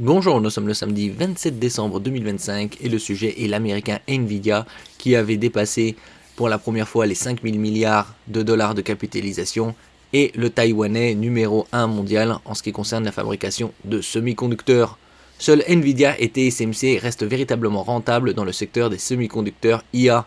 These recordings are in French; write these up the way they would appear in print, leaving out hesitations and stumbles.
Bonjour, nous sommes le samedi 27 décembre 2025 et le sujet est l'américain Nvidia qui avait dépassé pour la première fois les 5000 milliards de dollars de capitalisation et le taïwanais numéro 1 mondial en ce qui concerne la fabrication de semi-conducteurs. Seul Nvidia et TSMC restent véritablement rentables dans le secteur des semi-conducteurs IA.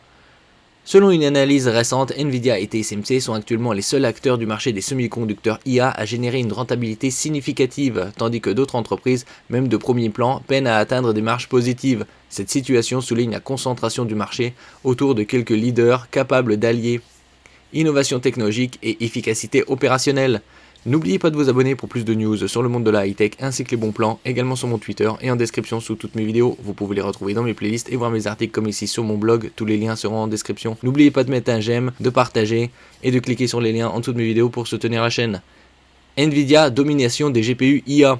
Selon une analyse récente, Nvidia et TSMC sont actuellement les seuls acteurs du marché des semi-conducteurs IA à générer une rentabilité significative, tandis que d'autres entreprises, même de premier plan, peinent à atteindre des marges positives. Cette situation souligne la concentration du marché autour de quelques leaders capables d'allier innovation technologique et efficacité opérationnelle. N'oubliez pas de vous abonner pour plus de news sur le monde de la high-tech ainsi que les bons plans, également sur mon Twitter et en description sous toutes mes vidéos. Vous pouvez les retrouver dans mes playlists et voir mes articles comme ici sur mon blog, tous les liens seront en description. N'oubliez pas de mettre un j'aime, de partager et de cliquer sur les liens en dessous de mes vidéos pour soutenir la chaîne. Nvidia, domination des GPU IA.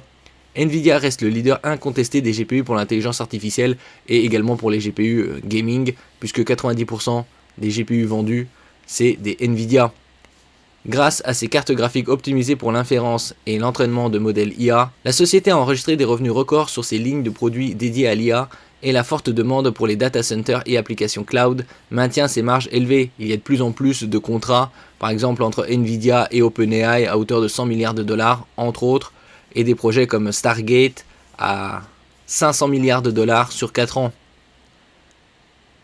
Nvidia reste le leader incontesté des GPU pour l'intelligence artificielle et également pour les GPU gaming, puisque 90% des GPU vendus, c'est des Nvidia. Grâce à ses cartes graphiques optimisées pour l'inférence et l'entraînement de modèles IA, la société a enregistré des revenus records sur ses lignes de produits dédiées à l'IA et la forte demande pour les data centers et applications cloud maintient ses marges élevées. Il y a de plus en plus de contrats, par exemple entre Nvidia et OpenAI à hauteur de 100 milliards de dollars, entre autres, et des projets comme Stargate à 500 milliards de dollars sur 4 ans.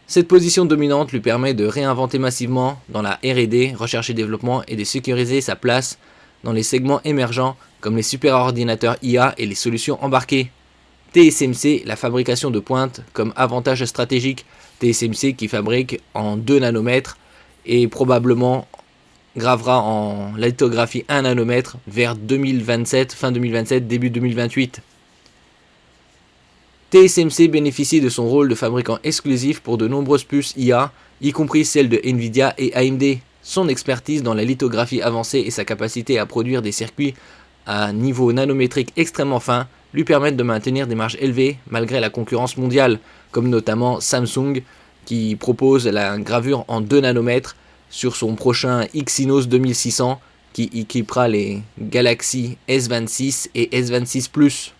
Cette position dominante lui permet de réinventer massivement dans la R&D, recherche et développement, et de sécuriser sa place dans les segments émergents comme les superordinateurs IA et les solutions embarquées. TSMC, la fabrication de pointe comme avantage stratégique. TSMC qui fabrique en 2 nanomètres et probablement gravera en lithographie 1 nanomètre vers 2027, fin 2027, début 2028. TSMC bénéficie de son rôle de fabricant exclusif pour de nombreuses puces IA, y compris celles de Nvidia et AMD. Son expertise dans la lithographie avancée et sa capacité à produire des circuits à niveau nanométrique extrêmement fin lui permettent de maintenir des marges élevées malgré la concurrence mondiale, comme notamment Samsung qui propose la gravure en 2 nanomètres sur son prochain Exynos 2600 qui équipera les Galaxy S26 et S26 Plus.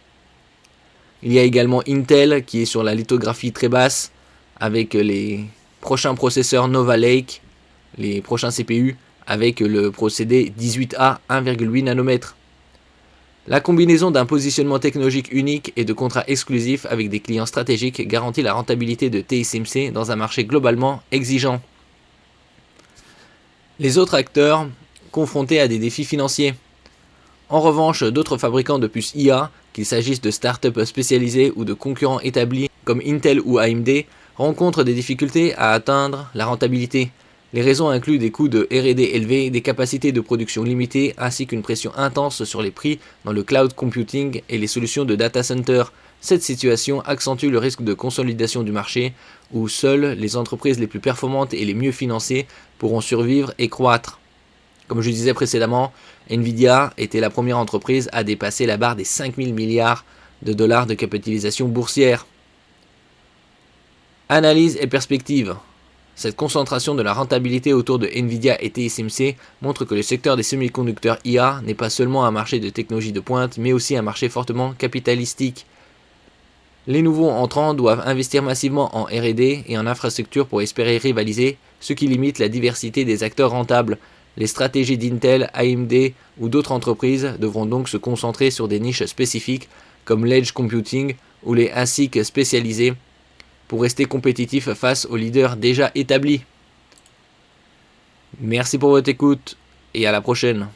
Il y a également Intel qui est sur la lithographie très basse avec les prochains processeurs Nova Lake, les prochains CPU avec le procédé 18A 1,8 nanomètres. La combinaison d'un positionnement technologique unique et de contrats exclusifs avec des clients stratégiques garantit la rentabilité de TSMC dans un marché globalement exigeant. Les autres acteurs confrontés à des défis financiers. En revanche, d'autres fabricants de puces IA, qu'il s'agisse de startups spécialisées ou de concurrents établis comme Intel ou AMD, rencontrent des difficultés à atteindre la rentabilité. Les raisons incluent des coûts de R&D élevés, des capacités de production limitées, ainsi qu'une pression intense sur les prix dans le cloud computing et les solutions de data center. Cette situation accentue le risque de consolidation du marché, où seules les entreprises les plus performantes et les mieux financées pourront survivre et croître. Comme je disais précédemment, Nvidia était la première entreprise à dépasser la barre des 5000 milliards de dollars de capitalisation boursière. Analyse et perspective. Cette concentration de la rentabilité autour de Nvidia et TSMC montre que le secteur des semi-conducteurs IA n'est pas seulement un marché de technologie de pointe, mais aussi un marché fortement capitalistique. Les nouveaux entrants doivent investir massivement en R&D et en infrastructure pour espérer rivaliser, ce qui limite la diversité des acteurs rentables. Les stratégies d'Intel, AMD ou d'autres entreprises devront donc se concentrer sur des niches spécifiques comme l'edge computing ou les ASIC spécialisés pour rester compétitifs face aux leaders déjà établis. Merci pour votre écoute et à la prochaine.